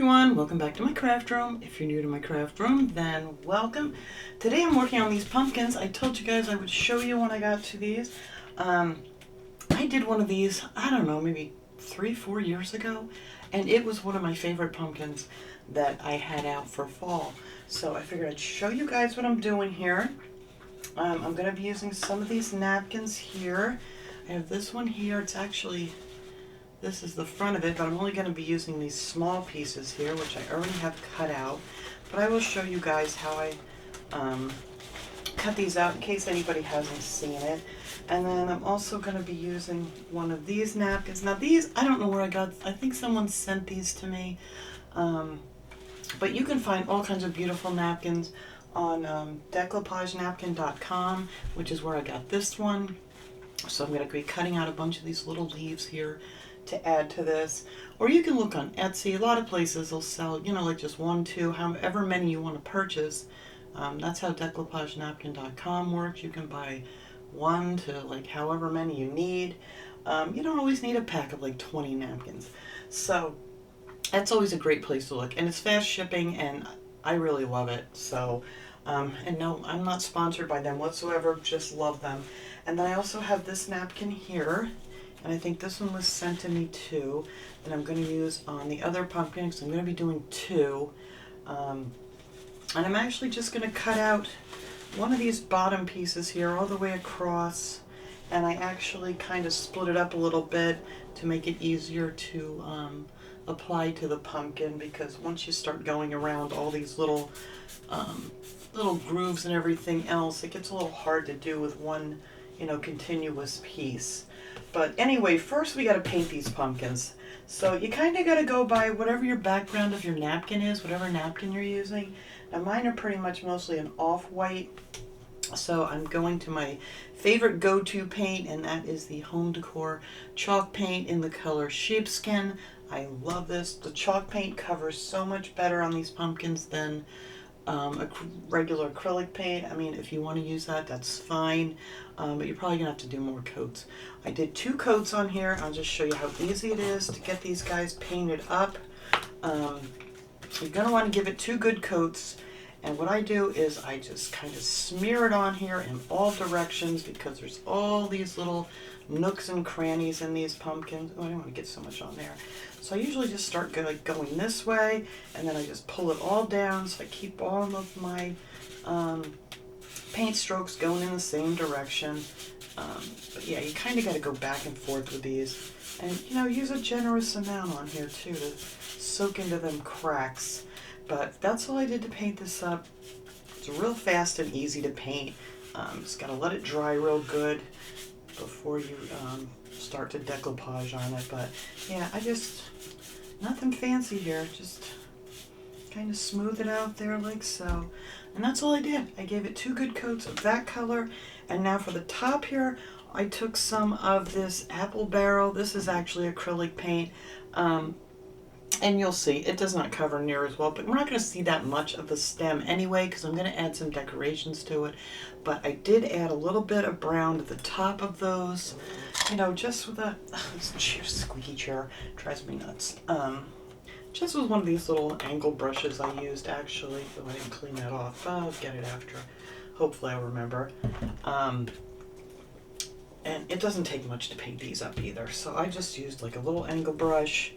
everyone, welcome back to my craft room. If you're new to my craft room, then welcome. Today I'm working on these pumpkins. I told you guys I would show you when I got to these. I did one of these, I don't know, maybe 3-4 years ago, and it was one of my favorite pumpkins that I had out for fall. So I figured I'd show you guys what I'm doing here. I'm going to be using some of these napkins here. I have this one here. It's actually, this is the front of it, but I'm only going to be using these small pieces here, which I already have cut out. But I will show you guys how I cut these out in case anybody hasn't seen it. And then I'm also going to be using one of these napkins. Now these, I don't know where I got, I think someone sent these to me. But you can find all kinds of beautiful napkins on decoupagenapkin.com, which is where I got this one. So I'm going to be cutting out a bunch of these little leaves here to add to this. Or you can look on Etsy. A lot of places will sell, you know, like just 1, 2, however many you want to purchase. That's how decoupagenapkin.com works. You can buy 1 to like however many you need. You don't always need a pack of like 20 napkins. So that's always a great place to look. And it's fast shipping and I really love it. So, and no, I'm not sponsored by them whatsoever, just love them. And then I also have this napkin here. And I think this one was sent to me too, that I'm going to use on the other pumpkin because I'm going to be doing 2. And I'm actually just going to cut out one of these bottom pieces here all the way across. And I actually kind of split it up a little bit to make it easier to apply to the pumpkin, because once you start going around all these little grooves and everything else, it gets a little hard to do with one, you know, continuous piece. But anyway, first we got to paint these pumpkins. So you kind of got to go by whatever your background of your napkin is, whatever napkin you're using. Now mine are pretty much mostly an off-white. So I'm going to my favorite go-to paint, and that is the Home Decor chalk paint in the color sheepskin. I love this. The chalk paint covers so much better on these pumpkins than a regular acrylic paint. I mean, if you want to use that, that's fine, but you're probably gonna have to do more coats. I did 2 coats on here. I'll just show you how easy it is to get these guys painted up. You're gonna want to give it 2 good coats, and what I do is I just kind of smear it on here in all directions, because there's all these little nooks and crannies in these pumpkins. Oh, I don't want to get so much on there. So I usually just start going this way, and then I just pull it all down, so I keep all of my paint strokes going in the same direction. But yeah, you kind of got to go back and forth with these. And, you know, use a generous amount on here, too, to soak into them cracks. But that's all I did to paint this up. It's real fast and easy to paint. Just got to let it dry real good before you start to decoupage on it. But yeah, nothing fancy here, just kind of smooth it out there like so. And that's all I did. I gave it 2 good coats of that color. And now for the top here, I took some of this apple barrel. This is actually acrylic paint. And you'll see, it does not cover near as well, but we're not going to see that much of the stem anyway, because I'm going to add some decorations to it. But I did add a little bit of brown at the top of those, you know, just with this squeaky chair drives me nuts. Just with one of these little angle brushes I used, actually. Oh, I didn't clean that off. I'll get it after. Hopefully I'll remember. And it doesn't take much to paint these up either, so I just used like a little angle brush,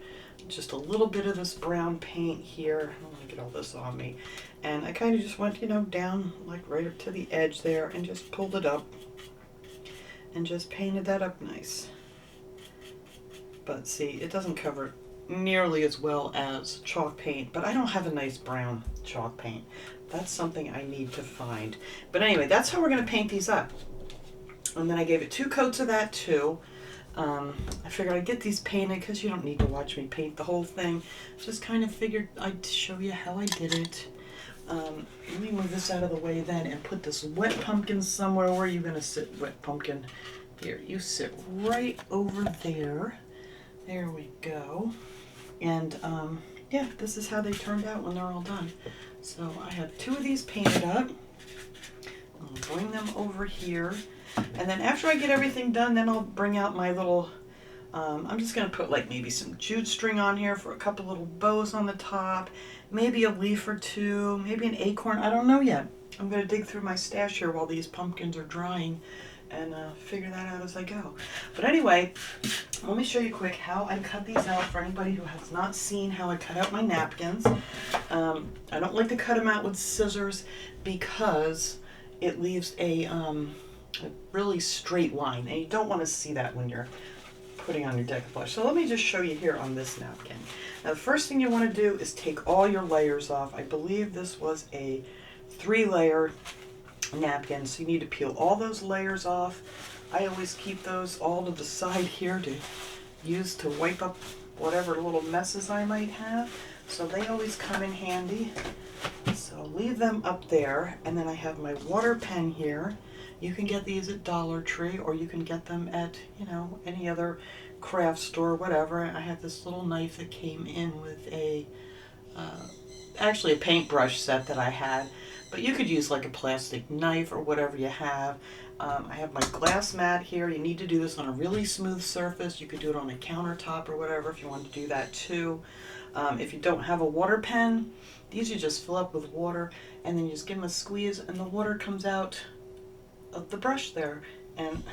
just a little bit of this brown paint here. I don't want to get all this on me. And I kind of just went, you know, down like right up to the edge there and just pulled it up and just painted that up nice. But see, it doesn't cover nearly as well as chalk paint, but I don't have a nice brown chalk paint. That's something I need to find. But anyway, that's how we're going to paint these up. And then I gave it 2 coats of that too. I figured I'd get these painted because you don't need to watch me paint the whole thing. Just kind of figured I'd show you how I did it. Let me move this out of the way then and put this wet pumpkin somewhere. Where are you going to sit, wet pumpkin? Here, you sit right over there. There we go. And yeah, this is how they turned out when they're all done. So I have 2 of these painted up. I'll bring them over here. And then after I get everything done, then I'll bring out my little I'm just going to put like maybe some jute string on here for a couple little bows on the top, maybe a leaf or two, maybe an acorn. I don't know yet. I'm going to dig through my stash here while these pumpkins are drying and figure that out as I go. But anyway, let me show you quick how I cut these out for anybody who has not seen how I cut out my napkins. I don't like to cut them out with scissors because it leaves a really straight line, and you don't want to see that when you're putting on your decoupage. So let me just show you here on this napkin. Now the first thing you want to do is take all your layers off. I believe this was a 3-layer napkin, so you need to peel all those layers off. I always keep those all to the side here to use to wipe up whatever little messes I might have. So they always come in handy. So leave them up there, and then I have my water pen here. You can get these at Dollar Tree, or you can get them at, you know, any other craft store, whatever. I have this little knife that came in with a, actually a paintbrush set that I had, but you could use like a plastic knife or whatever you have. I have my glass mat here. You need to do this on a really smooth surface. You could do it on a countertop or whatever if you want to do that too. If you don't have a water pen, these you just fill up with water, and then you just give them a squeeze, and the water comes out of the brush there, and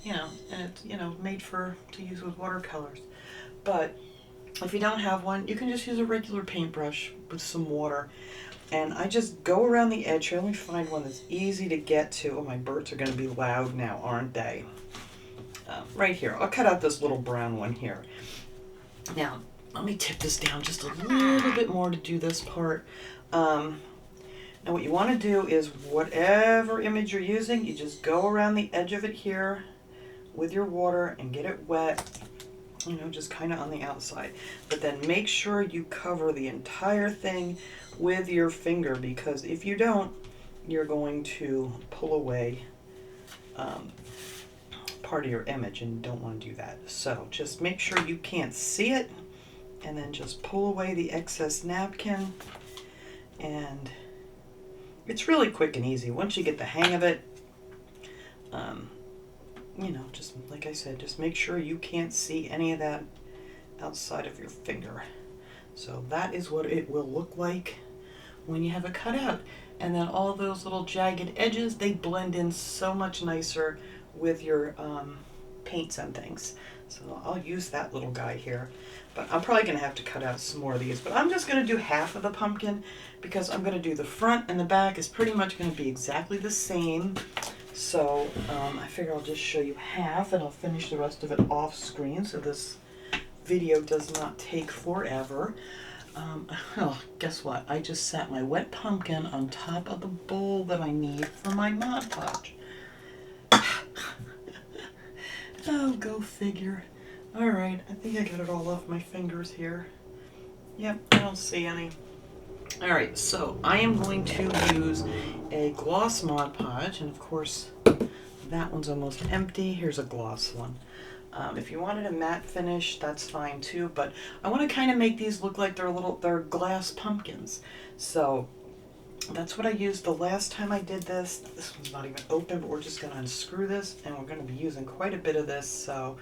it's made to use with watercolors. But if you don't have one, you can just use a regular paintbrush with some water, and I just go around the edge here. Let me find one that's easy to get to. Oh, my birds are going to be loud now, aren't they? Right here. I'll cut out this little brown one here. Now let me tip this down just a little bit more to do this part. Now what you want to do is whatever image you're using, you just go around the edge of it here with your water and get it wet, just kind of on the outside. But then make sure you cover the entire thing with your finger, because if you don't, you're going to pull away part of your image, and you don't want to do that. So just make sure you can't see it, and then just pull away the excess napkin, and it's really quick and easy once you get the hang of it. Just like I said, just make sure you can't see any of that outside of your finger. So that is what it will look like when you have it cut out. And then all those little jagged edges, they blend in so much nicer with your paints and things. So I'll use that little guy here. But I'm probably going to have to cut out some more of these. But I'm just going to do half of the pumpkin, because I'm going to do the front and the back is pretty much going to be exactly the same. So I figure I'll just show you half, and I'll finish the rest of it off screen so this video does not take forever. Guess what? I just sat my wet pumpkin on top of the bowl that I need for my Mod Podge. Oh, go figure. Alright, I think I got it all off my fingers here. Yep, I don't see any. Alright, so I am going to use a gloss Mod Podge, and of course that one's almost empty. Here's a gloss one. If you wanted a matte finish, that's fine too, but I want to kind of make these look like they're glass pumpkins. So that's what I used the last time I did this. This one's not even open, but we're just going to unscrew this, and we're going to be using quite a bit of this, so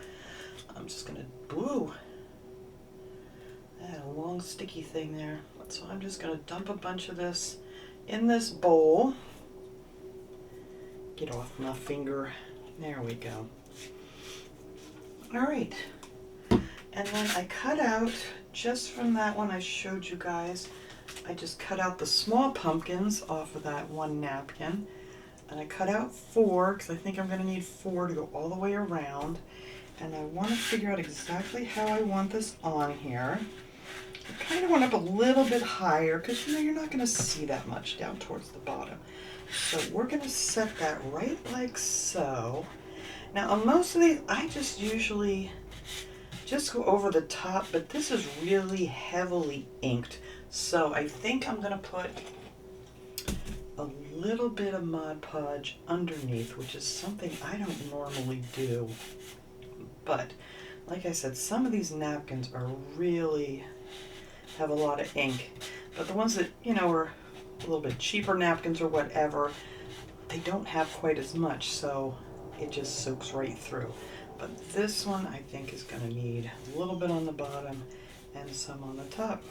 I'm just going to, I had a long sticky thing there. So I'm just going to dump a bunch of this in this bowl. Get off my finger. There we go. Alright. And then I cut out, just from that one I showed you guys, I just cut out the small pumpkins off of that one napkin. And I cut out 4, because I think I'm going to need 4 to go all the way around. And I want to figure out exactly how I want this on here. I kind of want it up a little bit higher, because you're not going to see that much down towards the bottom. So we're going to set that right like so. Now on most of these, I just usually just go over the top, but this is really heavily inked. So I think I'm going to put a little bit of Mod Podge underneath, which is something I don't normally do. But like I said, some of these napkins are really have a lot of ink, but the ones that are a little bit cheaper napkins or whatever, they don't have quite as much, so it just soaks right through. But this one I think is going to need a little bit on the bottom and some on the top.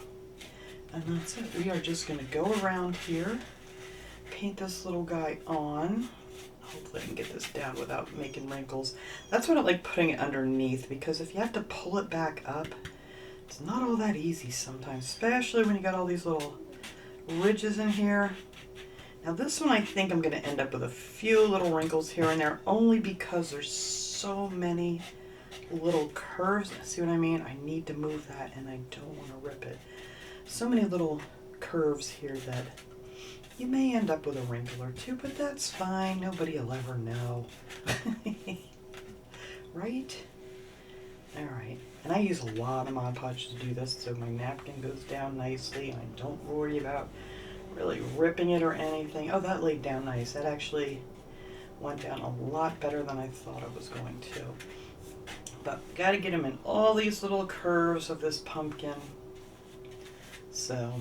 And that's it. We are just going to go around here, paint this little guy on. Hopefully I can get this down without making wrinkles. That's what I like putting it underneath, because if you have to pull it back up, it's not all that easy sometimes, especially when you got all these little ridges in here. Now this one I think I'm going to end up with a few little wrinkles here and there, only because there's so many little curves. See what I mean? I need to move that and I don't want to rip it. So many little curves here that you may end up with a wrinkle or two, but that's fine. Nobody will ever know. Right? Alright. And I use a lot of Mod Podge to do this, so my napkin goes down nicely and I don't worry about really ripping it or anything. Oh, that laid down nice. That actually went down a lot better than I thought it was going to. But got to get them in all these little curves of this pumpkin. So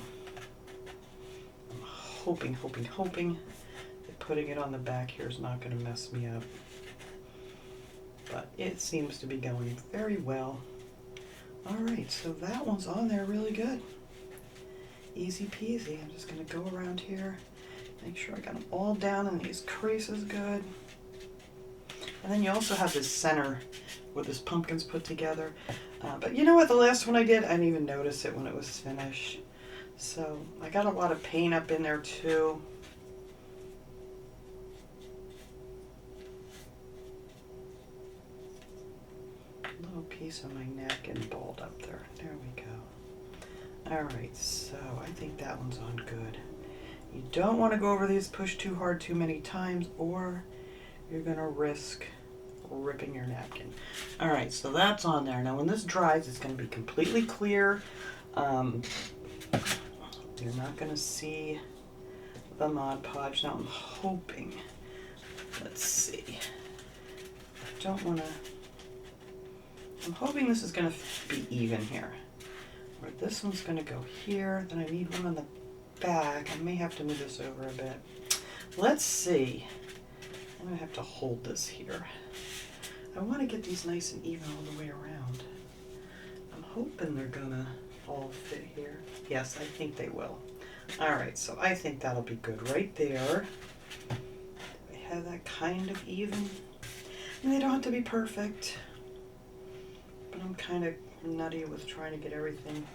I'm hoping that putting it on the back here is not going to mess me up. But it seems to be going very well. Alright, so that one's on there really good. Easy peasy. I'm just going to go around here, make sure I got them all down in these creases good. And then you also have this center where this pumpkin's put together. But you know what, the last one I did, I didn't even notice it when it was finished. So I got a lot of paint up in there too. A little piece of my napkin balled up there. There we go. Alright, so I think that one's on good. You don't want to go over these push too hard too many times, or you're going to risk ripping your napkin. Alright, so that's on there. Now when this dries, it's going to be completely clear. You're not going to see the Mod Podge. Now I'm hoping, let's see, I don't want to, I'm hoping this is going to be even here. Where this one's going to go here, then I need one on the back. I may have to move this over a bit. Let's see. I'm going to have to hold this here. I want to get these nice and even all the way around. I'm hoping they're going to all fit here. Yes, I think they will. Alright, so I think that'll be good right there. I have that kind of even. And they don't have to be perfect. But I'm kind of nutty with trying to get everything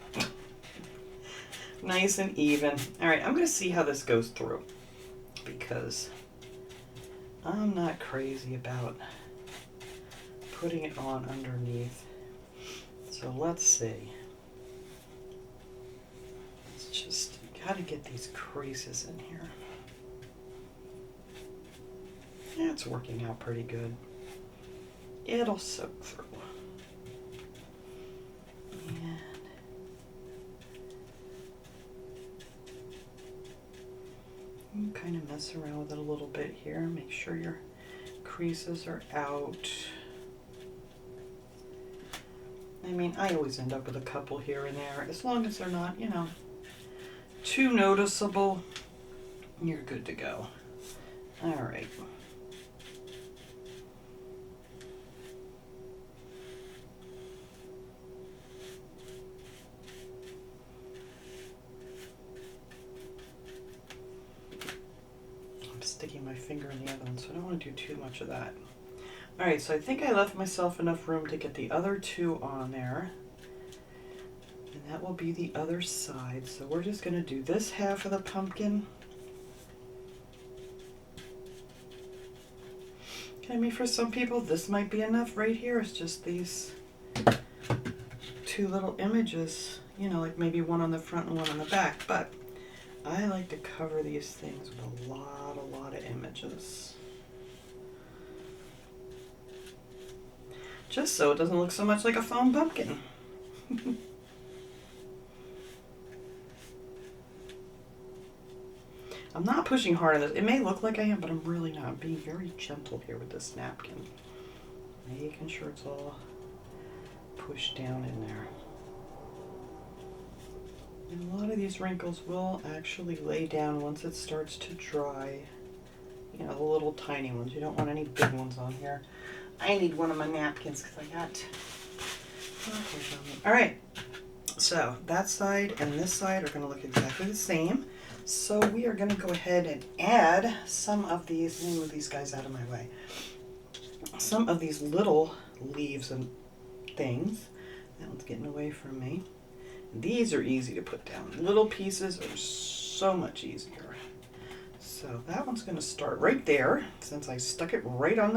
nice and even. Alright, I'm going to see how this goes through, because I'm not crazy about putting it on underneath. So let's see. Let's just, got to get these creases in here. Yeah, it's working out pretty good. It'll soak through. And kind of mess around with it a little bit here. Make sure your creases are out. I mean, I always end up with a couple here and there. As long as they're not, you know, too noticeable, you're good to go. All right. Sticking my finger in the oven, so I don't want to do too much of that. Alright, so I think I left myself enough room to get the other two on there. And that will be the other side. So we're just going to do this half of the pumpkin. I mean, for some people, this might be enough right here. It's just these two little images, you know, like maybe one on the front and one on the back. But I like to cover these things with a lot of images. Just so it doesn't look so much like a foam pumpkin. I'm not pushing hard on this. It may look like I am, but I'm really not. I'm being very gentle here with this napkin. Making sure it's all pushed down in there. And a lot of these wrinkles will actually lay down once it starts to dry. You know, the little tiny ones. You don't want any big ones on here. I need one of my napkins because I got... All right, so that side and this side are going to look exactly the same. So we are going to go ahead and add some of these, let me move these guys out of my way, some of these little leaves and things. That one's getting away from me. These are easy to put down. Little pieces are so much easier. So that one's going to start right there, since I stuck it right on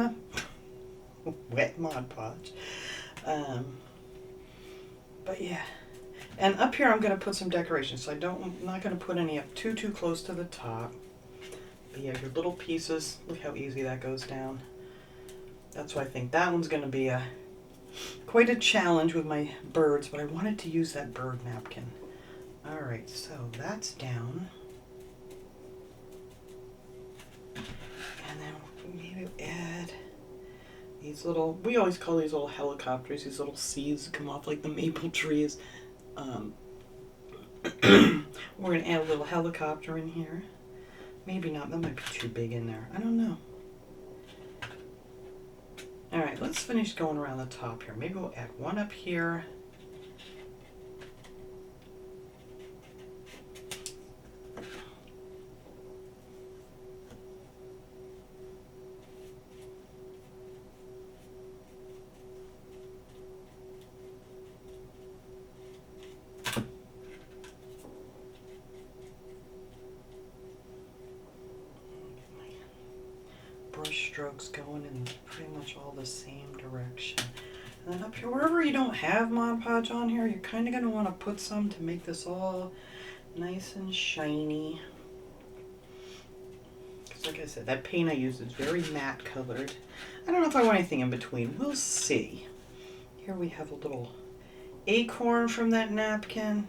the wet Mod Podge. But yeah. And up here I'm going to put some decorations. So I'm not going to put any up too close to the top. But yeah, your little pieces, look how easy that goes down. That's why I think that one's going to be quite a challenge with my birds, but I wanted to use that bird napkin. Alright, so that's down. And then maybe add these little, we always call these little helicopters, these little seeds that come off like the maple trees. We're going to add a little helicopter in here. Maybe not, that might be too big in there. I don't know. Alright, let's finish going around the top here. Maybe we'll add one up here. Brush strokes going in pretty much all the same direction. And then up here, wherever you don't have Mod Podge on here, you're kind of going to want to put some to make this all nice and shiny. Because like I said, that paint I used is very matte colored. I don't know if I want anything in between. We'll see. Here we have a little acorn from that napkin.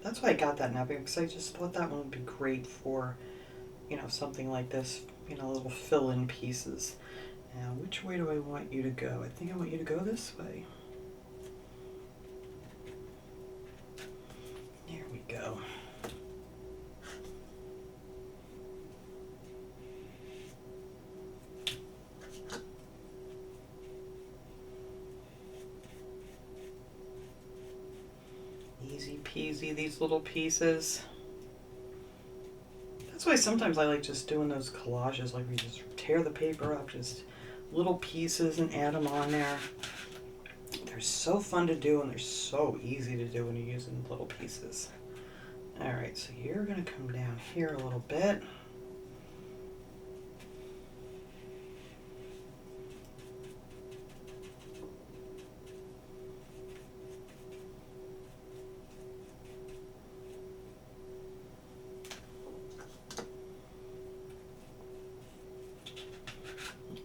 That's why I got that napkin, because I just thought that one would be great for, you know, something like this, you know, little fill-in pieces. Now, which way do I want you to go? I think I want you to go this way. There we go. Easy peasy, these little pieces. That's why sometimes I like just doing those collages, like we just tear the paper up, just little pieces and add them on there. They're so fun to do and they're so easy to do when you're using little pieces. Alright, so you're going to come down here a little bit.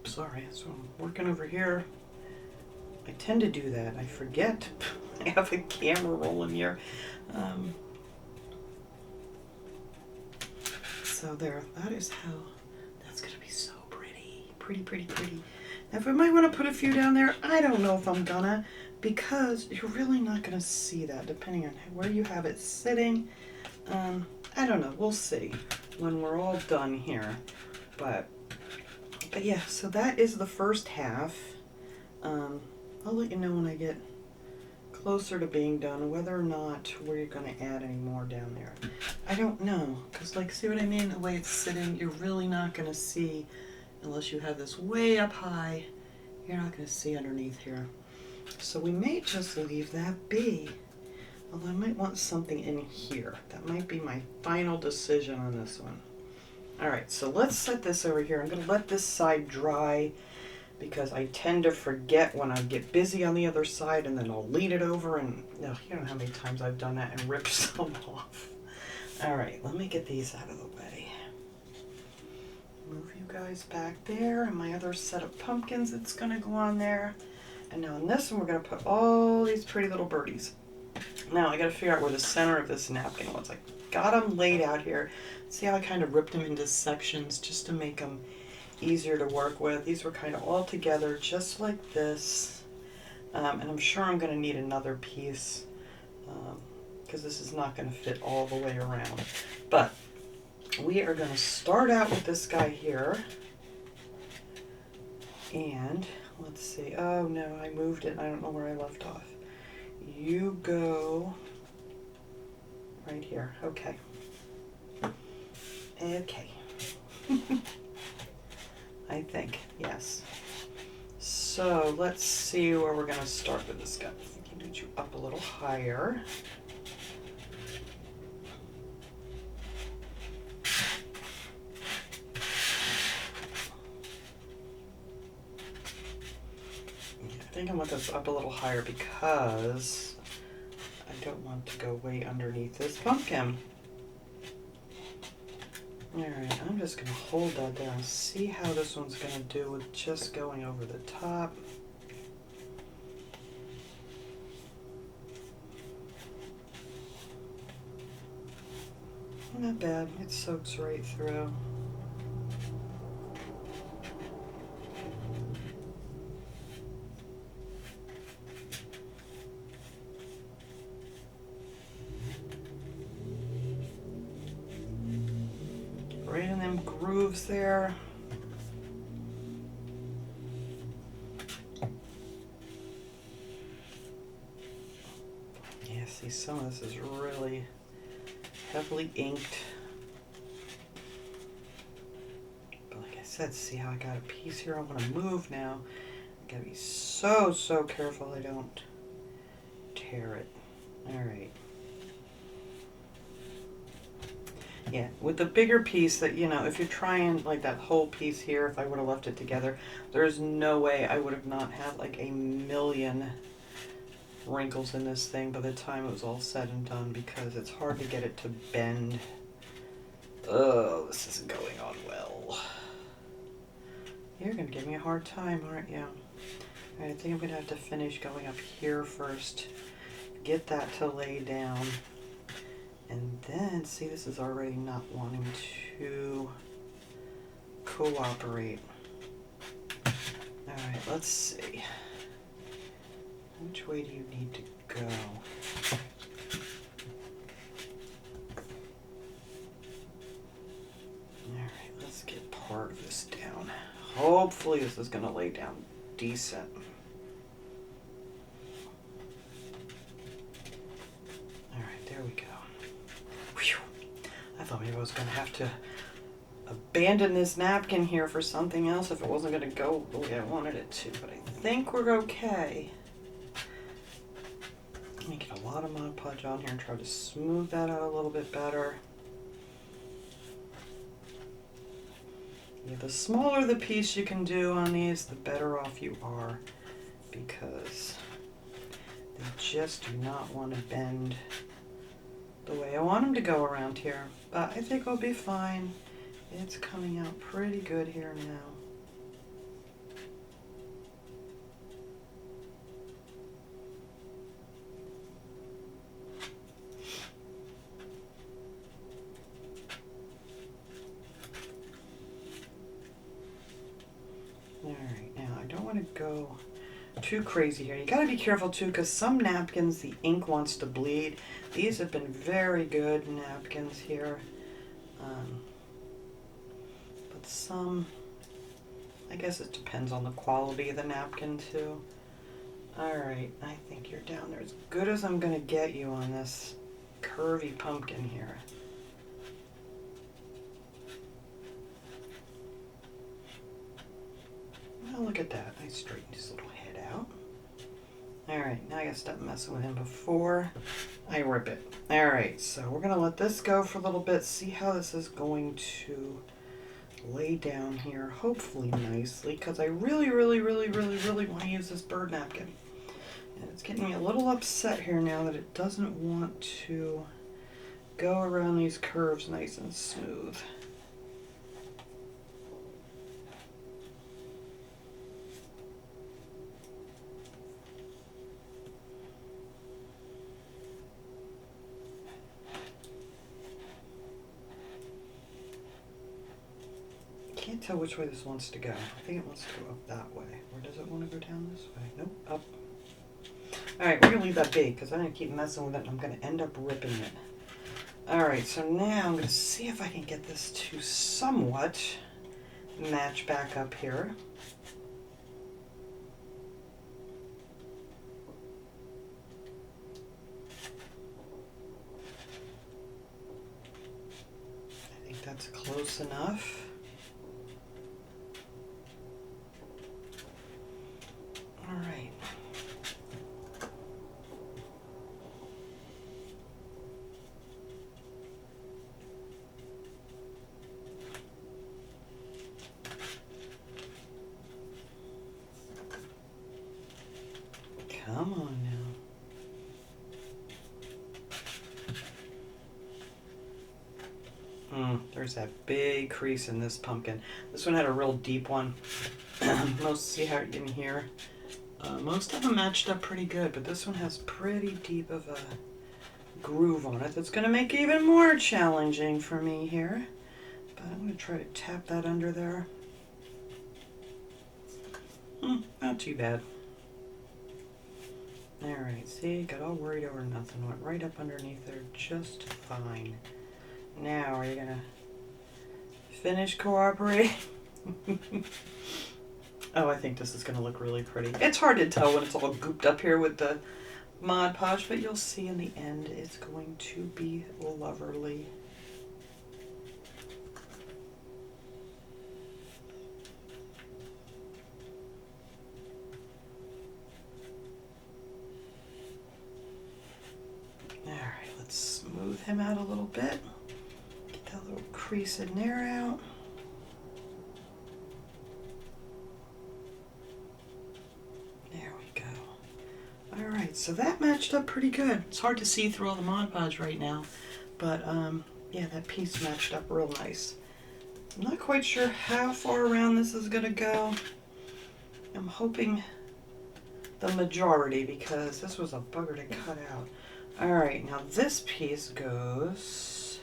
Sorry, so I'm working over here. I tend to do that. I forget I have a camera rolling here. So there, that is how, that's going to be so pretty. Pretty. Now if I might want to put a few down there, I don't know if I'm gonna, because you're really not going to see that depending on where you have it sitting. I don't know, we'll see when we're all done here. But yeah, so that is the first half. I'll let you know when I get closer to being done whether or not we're going to add any more down there. I don't know, because like, see what I mean? The way it's sitting, you're really not going to see, unless you have this way up high, you're not going to see underneath here. So we may just leave that be. Although I might want something in here. That might be my final decision on this one. Alright, so let's set this over here. I'm going to let this side dry because I tend to forget when I get busy on the other side, and then I'll lean it over and, you don't know how many times I've done that and ripped some off. Alright, let me get these out of the way. Move you guys back there, and my other set of pumpkins that's going to go on there. And now in this one we're going to put all these pretty little birdies. Now I got to figure out where the center of this napkin was. I got them laid out here. See how I kind of ripped them into sections just to make them easier to work with. These were kind of all together just like this. And I'm sure I'm going to need another piece because this is not going to fit all the way around. But we are going to start out with this guy here. And let's see. Oh no, I moved it. I don't know where I left off. You go right here. Okay. Okay. I think, yes. So let's see where we're going to start with this guy. I can get you up a little higher. I think I want this up a little higher because I don't want to go way underneath this pumpkin. Alright, I'm just going to hold that there and see how this one's going to do with just going over the top. Not bad, it soaks right through. Right in them grooves there. Yeah, see, some of this is really heavily inked. But like I said, see how I got a piece here I want to move now. I gotta be so careful I don't tear it. Alright. Yeah, with the bigger piece that, you know, if you're trying like that whole piece here, if I would have left it together, there's no way I would have not had like a million wrinkles in this thing by the time it was all said and done, because it's hard to get it to bend. Oh, this isn't going on well. You're going to give me a hard time, aren't you? Alright, I think I'm going to have to finish going up here first. Get that to lay down. And then, see, this is already not wanting to cooperate. Alright, let's see. Which way do you need to go? Alright, let's get part of this down. Hopefully this is going to lay down decent. Alright, there we go. Whew. I thought maybe I was going to have to abandon this napkin here for something else if it wasn't going to go the way I wanted it to, but I think we're okay. Let me get a lot of Mod Podge on here and try to smooth that out a little bit better. Yeah, the smaller the piece you can do on these, the better off you are, because they just do not want to bend the way I want them to go around here. But I think I'll be fine. It's coming out pretty good here now. Alright, now I don't want to go too crazy here. You got to be careful too, because some napkins the ink wants to bleed. These have been very good napkins here. But some, I guess it depends on the quality of the napkin too. Alright, I think you're down there as good as I'm going to get you on this curvy pumpkin here. Oh, look at that. I straightened his little head out. Alright, now I gotta stop messing with him before I rip it. Alright, so we're gonna let this go for a little bit, see how this is going to lay down here, hopefully nicely, because I really want to use this bird napkin. And it's getting me a little upset here now that it doesn't want to go around these curves nice and smooth. Can't tell which way this wants to go. I think it wants to go up that way. Or does it want to go down this way? Nope, up. Alright, we're going to leave that be because I'm going to keep messing with it and I'm going to end up ripping it. Alright, so now I'm going to see if I can get this to somewhat match back up here. that's close enough. All right. Come on now. There's that big crease in this pumpkin. This one had a real deep one. See how in here? Most of them matched up pretty good, but this one has pretty deep of a groove on it. That's going to make it even more challenging for me here. But I'm going to try to tap that under there. Not too bad. Alright, see, got all worried over nothing. Went right up underneath there just fine. Now, are you going to finish cooperating? Oh, I think this is going to look really pretty. It's hard to tell when it's all gooped up here with the Mod Podge, but you'll see in the end it's going to be lovely. Alright, let's smooth him out a little bit. Get that little crease in there out. Alright, so that matched up pretty good. It's hard to see through all the Mod Podge right now, but yeah, that piece matched up real nice. I'm not quite sure how far around this is going to go. I'm hoping the majority because this was a bugger to cut out. Alright, now this piece goes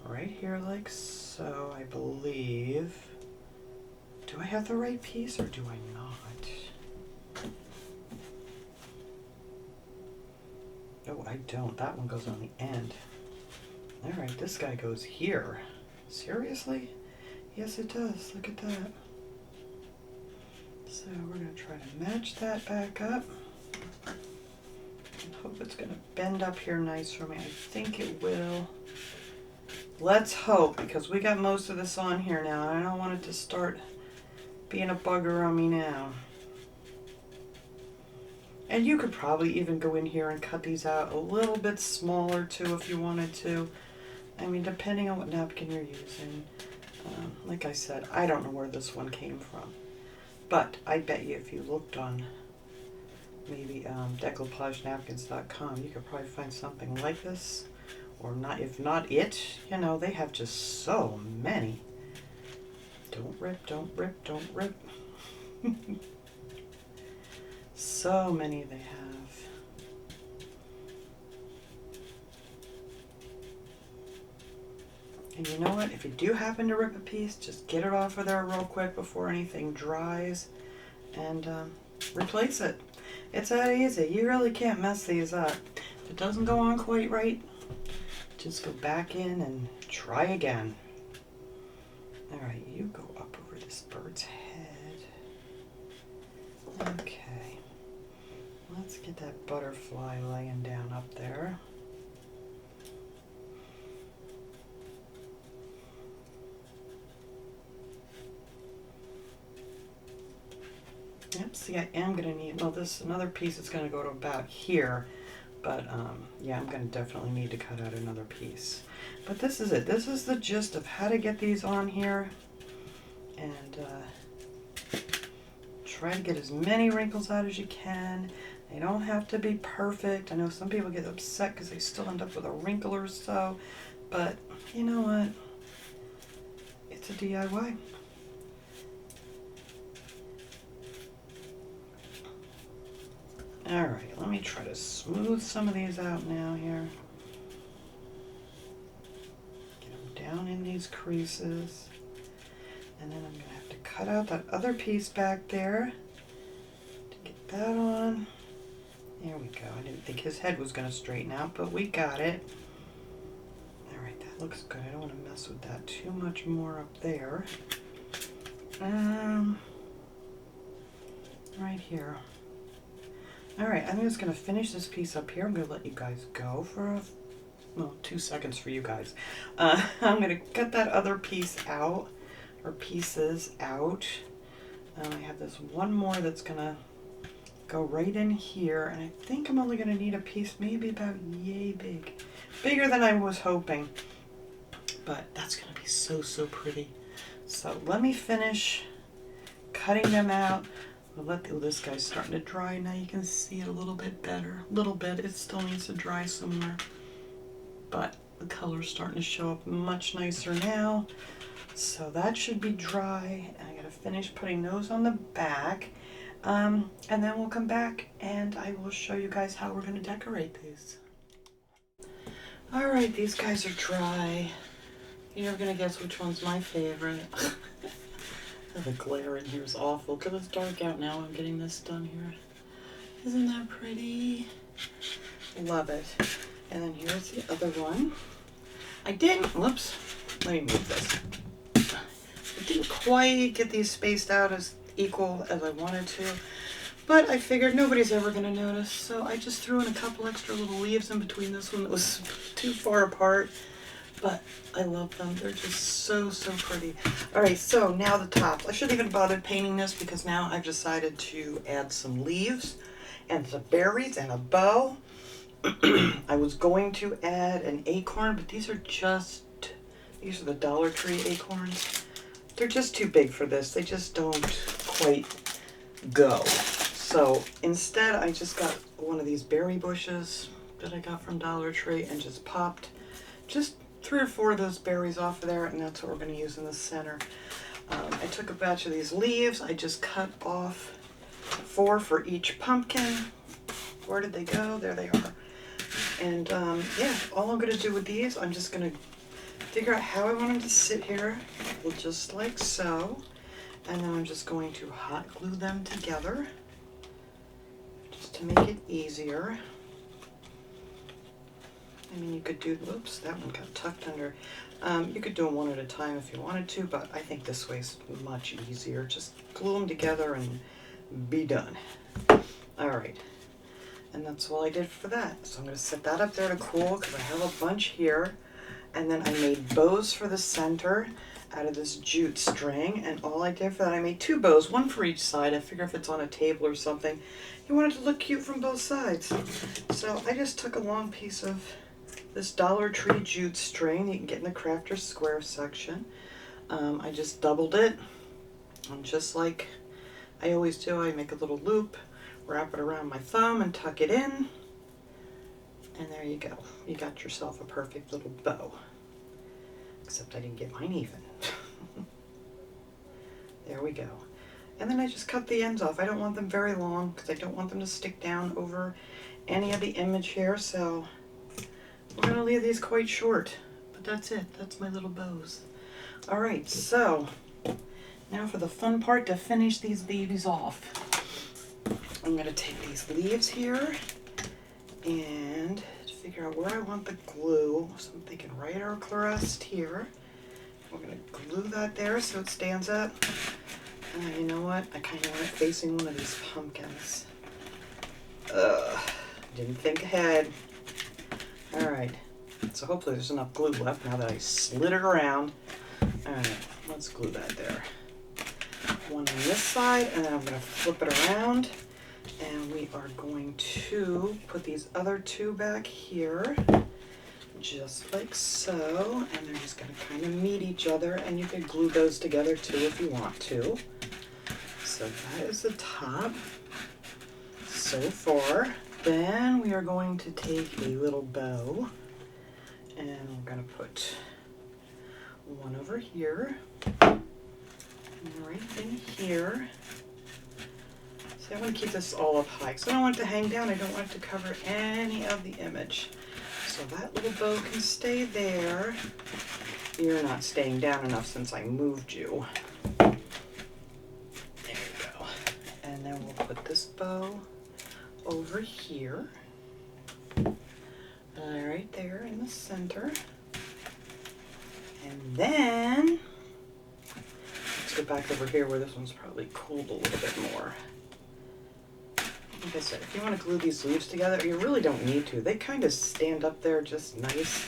right here like so, I believe. Do I have the right piece or do I not? Oh, I don't. That one goes on the end. Alright, this guy goes here. Seriously? Yes, it does. Look at that. So we're going to try to match that back up. And hope it's going to bend up here nice for me. I think it will. Let's hope, because we got most of this on here now. And I don't want it to start being a bugger on me now. And you could probably even go in here and cut these out a little bit smaller too if you wanted to. I mean, depending on what napkin you're using. Like I said, I don't know where this one came from. But I bet you if you looked on maybe decoupagenapkins.com, you could probably find something like this. Or not, if not it, you know, they have just so many. Don't rip, don't rip, don't rip. So many they have. And you know what? If you do happen to rip a piece, just get it off of there real quick before anything dries and replace it. It's that easy. You really can't mess these up. If it doesn't go on quite right, just go back in and try again. Alright, you go up over this bird's head. Okay. Let's get that butterfly laying down up there. Yep, see, I am going to need, well, this another piece is going to go to about here, but yeah, I'm going to definitely need to cut out another piece. But this is it. This is the gist of how to get these on here, and try to get as many wrinkles out as you can. They don't have to be perfect. I know some people get upset because they still end up with a wrinkle or so, but you know what? It's a DIY. Alright, let me try to smooth some of these out now here. Get them down in these creases. And then I'm going to have to cut out that other piece back there to get that on. There we go. I didn't think his head was going to straighten out, but we got it. Alright, that looks good. I don't want to mess with that too much more up there. Right here. Alright, I'm just going to finish this piece up here. I'm going to let you guys go for a well, 2 seconds for you guys. I'm going to cut that other piece out, or pieces out. I have this one more that's going to go right in here, and I think I'm only going to need a piece maybe about yay big. Bigger than I was hoping, but that's going to be so, so pretty. So let me finish cutting them out. Oh, this guy's starting to dry. Now you can see it a little bit better. A little bit. It still needs to dry somewhere. But the color's starting to show up much nicer now. So that should be dry. And I gotta finish putting those on the back. And then we'll come back and I will show you guys how we're gonna decorate these. All right, these guys are dry. You're never gonna guess which one's my favorite. The glare in here is awful because it's dark out now. I'm getting this done here. Isn't that pretty? Love it. And then here's the other one. Whoops, let me move this. I didn't quite get these spaced out as equal as I wanted to, but I figured nobody's ever gonna notice, so I just threw in a couple extra little leaves in between this one that was too far apart. But I love them. They're just so, so pretty. All right, so now the tops. I shouldn't even bother painting this because now I've decided to add some leaves and some berries and a bow. I was going to add an acorn, but these are the Dollar Tree acorns. They're just too big for this. They just don't quite go. So instead, I just got one of these berry bushes that I got from Dollar Tree and just popped just 3 or 4 of those berries off of there, and that's what we're going to use in the center. I took a batch of these leaves. I just cut off 4 for each pumpkin. Where did they go? There they are. And yeah, all I'm going to do with these, I'm just going to figure out how I want them to sit here, well, just like so. And then I'm just going to hot glue them together just to make it easier. I mean, you could do, whoops, that one got tucked under. You could do them one at a time if you wanted to, but I think this way's much easier. Just glue them together and be done. All right, and that's all I did for that. So I'm gonna set that up there to cool because I have a bunch here. And then I made bows for the center out of this jute string, and all I did for that, I made 2 bows, one for each side. I figure if it's on a table or something, you want it to look cute from both sides. So I just took a long piece of this Dollar Tree jute string you can get in the Crafter's Square section. I just doubled it, and just like I always do, I make a little loop, wrap it around my thumb and tuck it in, and there you go. You got yourself a perfect little bow. Except I didn't get mine even. There we go. And then I just cut the ends off. I don't want them very long because I don't want them to stick down over any of the image here, so we're going to leave these quite short. But that's it. That's my little bows. All right, so now for the fun part, to finish these babies off. I'm going to take these leaves here and figure out where I want the glue. So I'm thinking right across here. We're going to glue that there so it stands up. And you know what? I kind of want it facing one of these pumpkins. Didn't think ahead. All right. So hopefully there's enough glue left now that I slid it around. All right, let's glue that there. One on this side, and then I'm going to flip it around. And we are going to put these other 2 back here, just like so. And they're just going to kind of meet each other, and you can glue those together too if you want to. So that is the top so far. Then we are going to take a little bow, and we're going to put one over here, and right in here. See, I want to keep this all up high because I don't want it to hang down. I don't want it to cover any of the image. So that little bow can stay there. You're not staying down enough since I moved you. There you go. And then we'll put this bow over here. Right there in the center. And then let's go back over here where this one's probably cooled a little bit more. Like I said, if you want to glue these leaves together, you really don't need to. They kind of stand up there just nice.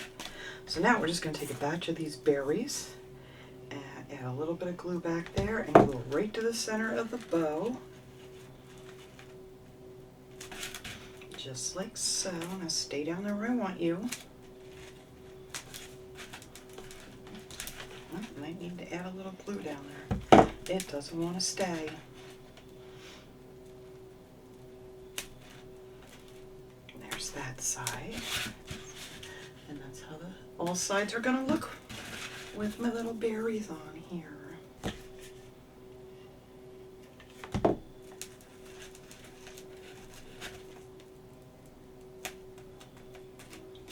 So now we're just going to take a batch of these berries and add a little bit of glue back there and glue right to the center of the bow. Just like so. Now stay down there where I want you. Well, might need to add a little glue down there. It doesn't want to stay. There's that side. And that's how all sides are going to look with my little berries on here.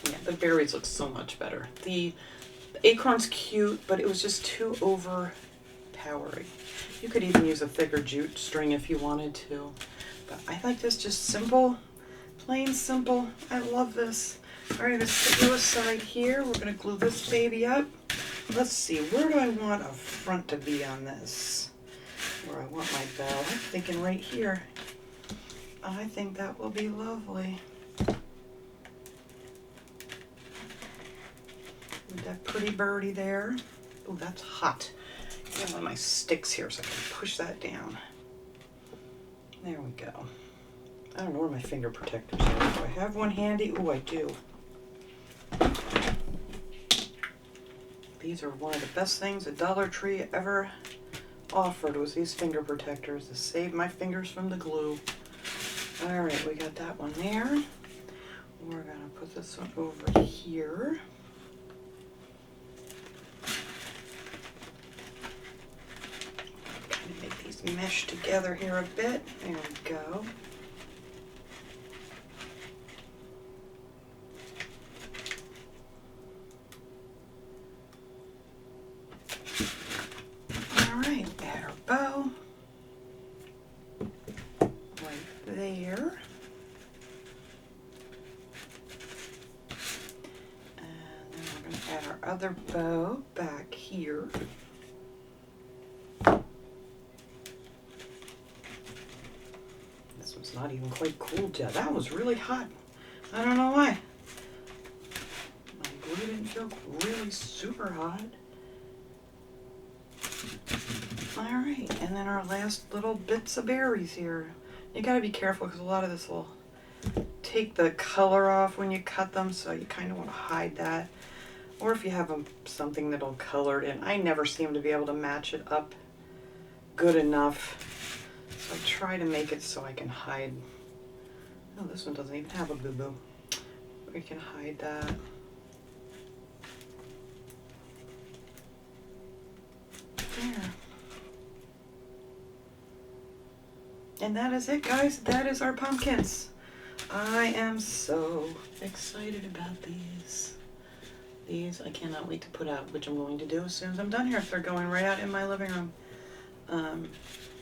Yeah, the berries look so much better. The acorn's cute, but it was just too overpowering. You could even use a thicker jute string if you wanted to. But I like this just simple, plain simple. I love this. All right, let's set you aside here. We're going to glue this baby up. Let's see, where do I want a front to be on this? Where I want my bow. I'm thinking right here. I think that will be lovely. With that pretty birdie there. Oh, that's hot. I have one of my sticks here so I can push that down. There we go. I don't know where my finger protectors are. Do I have one handy? Oh, I do. These are one of the best things a Dollar Tree ever offered, was these finger protectors to save my fingers from the glue. All right, we got that one there. We're gonna put this one over here. Kind of make these mesh together here a bit. There we go. Bow right there, and then we're going to add our other bow back here. This one's not even quite cooled yet. That was really hot. I don't know why. My glue didn't feel really super hot. All right, and then our last little bits of berries here. You gotta be careful because a lot of this will take the color off when you cut them, so you kind of want to hide that. Or if you have something that'll color it in. I never seem to be able to match it up good enough, so I try to make it so I can hide. Oh, this one doesn't even have a boo-boo. We can hide that. There. And that is it, guys. That is our pumpkins. I am so excited about these. These I cannot wait to put out, which I'm going to do as soon as I'm done here. They're going right out in my living room.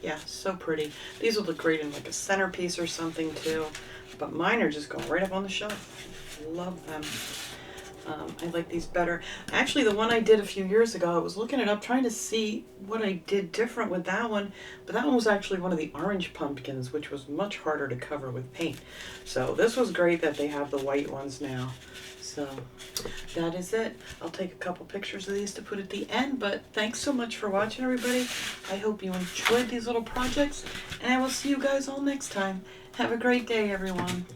Yeah, so pretty. These would look great in like a centerpiece or something too. But mine are just going right up on the shelf. Love them. I like these better. Actually, the one I did a few years ago, I was looking it up trying to see what I did different with that one, but that one was actually one of the orange pumpkins, which was much harder to cover with paint. So this was great that they have the white ones now. So that is it. I'll take a couple pictures of these to put at the end, but thanks so much for watching, everybody. I hope you enjoyed these little projects, and I will see you guys all next time. Have a great day, everyone.